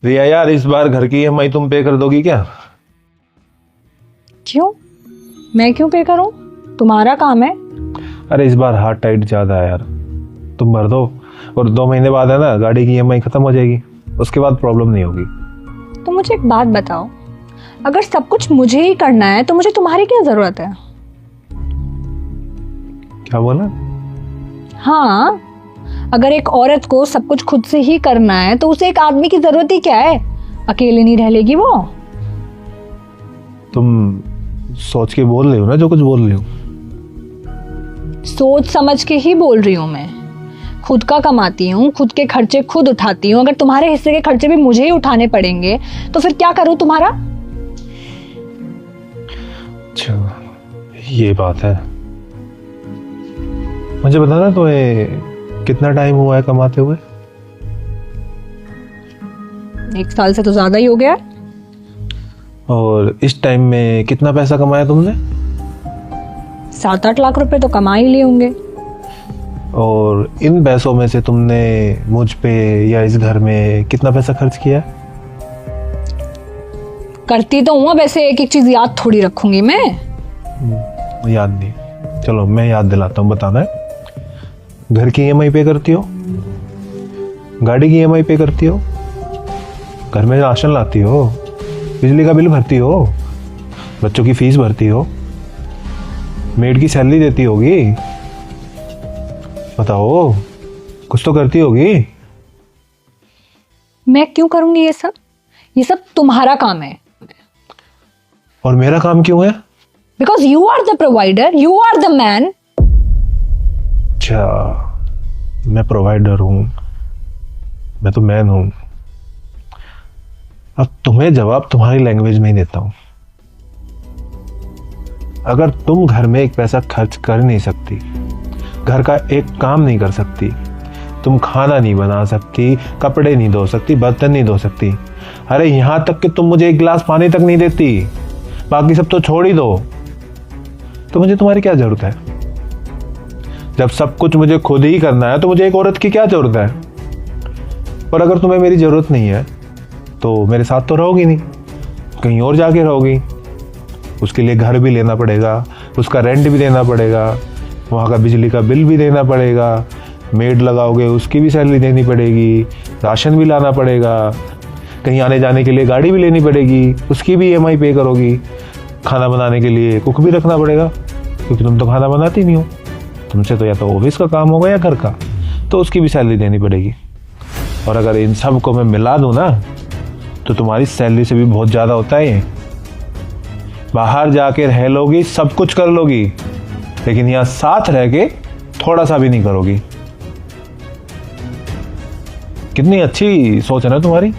रिया यार, इस बार घर की ईएमआई तुम पे कर दोगी क्या? क्यों? मैं क्यों पे करूं? तुम्हारा काम है। अरे इस बार हाथ टाइट ज्यादा है यार, तुम भर दो। और 2 महीने बाद है ना, गाड़ी की ईएमआई खत्म हो जाएगी, उसके बाद प्रॉब्लम नहीं होगी। तो मुझे एक बात बताओ, अगर सब कुछ मुझे ही करना है तो मुझे तुम्हारी क्या जरूरत है? क्या बोला? हाँ, अगर एक औरत को सब कुछ खुद से ही करना है तो उसे एक आदमी की जरूरत ही क्या है? अकेले नहीं रह लेगी वो। तुम सोच के बोल रही हो ना जो कुछ बोल रही हो। सोच समझ के ही बोल रही हूँ मैं। खुद का कमाती हूँ, खुद के खर्चे खुद उठाती हूँ। अगर तुम्हारे हिस्से के खर्चे भी मुझे ही उठाने पड़ेंगे तो फिर क्या करूँ तुम्हारा? अच्छा, ये बात है। मुझे बताना, तुम्हें कितना टाइम हुआ है कमाते हुए? 1 साल से तो ज्यादा ही हो गया। और इस टाइम में कितना पैसा कमाया तुमने? 7-8 लाख रुपए तो कमा ही लिए होंगे। और इन पैसों में से तुमने मुझ पे या इस घर में कितना पैसा खर्च किया है? करती तो हूँ, वैसे एक एक चीज याद थोड़ी रखूंगी मैं। याद नहीं? चलो मैं याद दिलाता हूँ, बताना है। घर की ईएमआई पे करती हो, गाड़ी की ईएमआई पे करती हो, घर में राशन लाती हो, बिजली का बिल भरती हो, बच्चों की फीस भरती हो, मेड की सैलरी देती होगी। बताओ, कुछ तो करती होगी। मैं क्यों करूंगी ये सब? ये सब तुम्हारा काम है। और मेरा काम क्यों है? Because you are the provider, you are the man. अच्छा, मैं प्रोवाइडर हूं, मैं तो मैन हूं। अब तुम्हें जवाब तुम्हारी लैंग्वेज में ही देता हूं। अगर तुम घर में एक पैसा खर्च कर नहीं सकती, घर का एक काम नहीं कर सकती, तुम खाना नहीं बना सकती, कपड़े नहीं धो सकती, बर्तन नहीं धो सकती, अरे यहां तक कि तुम मुझे एक गिलास पानी तक नहीं देती, बाकी सब तो छोड़ ही दो, तो मुझे तुम्हारी क्या जरूरत है? जब सब कुछ मुझे खुद ही करना है तो मुझे एक औरत की क्या जरूरत है? और अगर तुम्हें मेरी जरूरत नहीं है तो मेरे साथ तो रहोगी नहीं, कहीं और जाके रहोगी। उसके लिए घर भी लेना पड़ेगा, उसका रेंट भी देना पड़ेगा, वहाँ का बिजली का बिल भी देना पड़ेगा, मेड लगाओगे उसकी भी सैलरी देनी पड़ेगी, राशन भी लाना पड़ेगा, कहीं आने जाने के लिए गाड़ी भी लेनी पड़ेगी, उसकी भी ईएमआई पे करोगी। खाना बनाने के लिए कुक भी रखना पड़ेगा, क्योंकि तुम तो खाना बनाती नहीं हो, तुमसे तो या तो ऑफिस का काम होगा या घर का, तो उसकी भी सैलरी देनी पड़ेगी। और अगर इन सब को मैं मिला दूं ना, तो तुम्हारी सैलरी से भी बहुत ज़्यादा होता है ये। बाहर जाके रह लोगी, सब कुछ कर लोगी, लेकिन यहाँ साथ रह के थोड़ा सा भी नहीं करोगी। कितनी अच्छी सोच है ना तुम्हारी।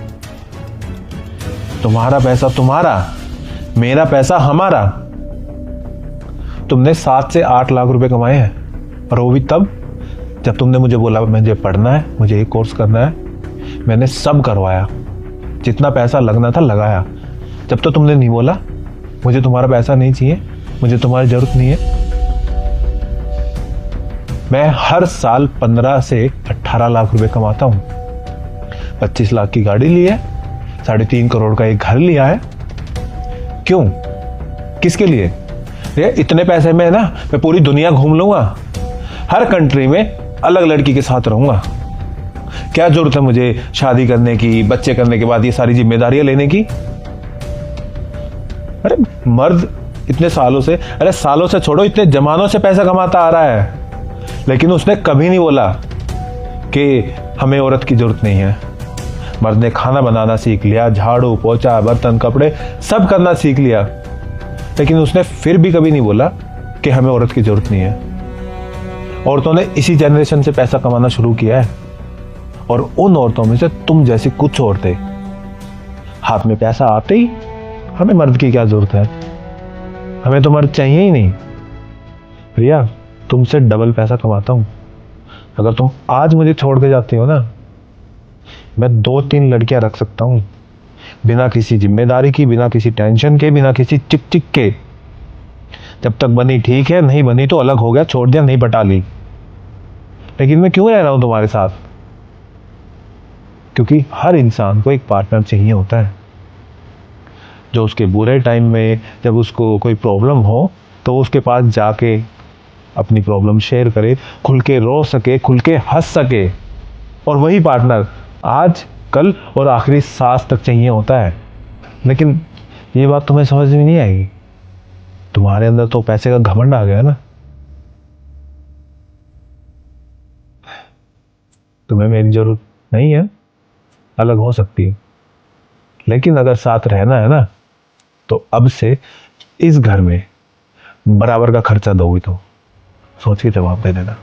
तुम्हारा पैसा तुम्हारा, मेरा पैसा हमारा। तुमने 7 से 8 लाख रुपए कमाए हैं, और वो भी तब जब तुमने मुझे बोला मुझे पढ़ना है, मुझे एक कोर्स करना है। मैंने सब करवाया, जितना पैसा लगना था लगाया। जब तो तुमने नहीं बोला मुझे तुम्हारा पैसा नहीं चाहिए, मुझे तुम्हारी जरूरत नहीं है। मैं हर साल 15 से 18 लाख रुपए कमाता हूं। 25 लाख की गाड़ी ली है, 3.5 करोड़ का एक घर लिया है। क्यों? किसके लिए? ये इतने पैसे में ना मैं पूरी दुनिया घूम लूंगा, हर कंट्री में अलग लड़की के साथ रहूंगा। क्या जरूरत है मुझे शादी करने की, बच्चे करने के बाद ये सारी जिम्मेदारियां लेने की? अरे मर्द इतने सालों से, अरे सालों से छोड़ो, इतने जमानों से पैसा कमाता आ रहा है, लेकिन उसने कभी नहीं बोला कि हमें औरत की जरूरत नहीं है। मर्द ने खाना बनाना सीख लिया, झाड़ू पोछा बर्तन कपड़े सब करना सीख लिया, लेकिन उसने फिर भी कभी नहीं बोला कि हमें औरत की जरूरत नहीं है। औरतों ने इसी जनरेशन से पैसा कमाना शुरू किया है, और उन औरतों में से तुम जैसी कुछ औरतें, हाथ में पैसा आते ही हमें मर्द की क्या जरूरत है, हमें तो मर्द चाहिए ही नहीं। प्रिया, तुमसे डबल पैसा कमाता हूं। अगर तुम आज मुझे छोड़ के जाती हो ना, मैं 2-3 लड़कियां रख सकता हूं, बिना किसी जिम्मेदारी की, बिना किसी टेंशन के, बिना किसी चिक चिक के। जब तक बनी ठीक है, नहीं बनी तो अलग हो गया, छोड़ दिया, नहीं पटा ली। लेकिन मैं क्यों रह रहा हूं तुम्हारे साथ? क्योंकि हर इंसान को एक पार्टनर चाहिए होता है, जो उसके बुरे टाइम में जब उसको कोई प्रॉब्लम हो तो उसके पास जाके अपनी प्रॉब्लम शेयर करे, खुल के रो सके, खुल के हंस सके। और वही पार्टनर आज, कल और आखिरी सांस तक चाहिए होता है। लेकिन ये बात तुम्हें समझ में नहीं आएगी, तुम्हारे अंदर तो पैसे का घमंड आ गया ना। तुम्हें मेरी जरूरत नहीं है, अलग हो सकती है, लेकिन अगर साथ रहना है ना तो अब से इस घर में बराबर का खर्चा दोगी तो सोच के जवाब दे देना।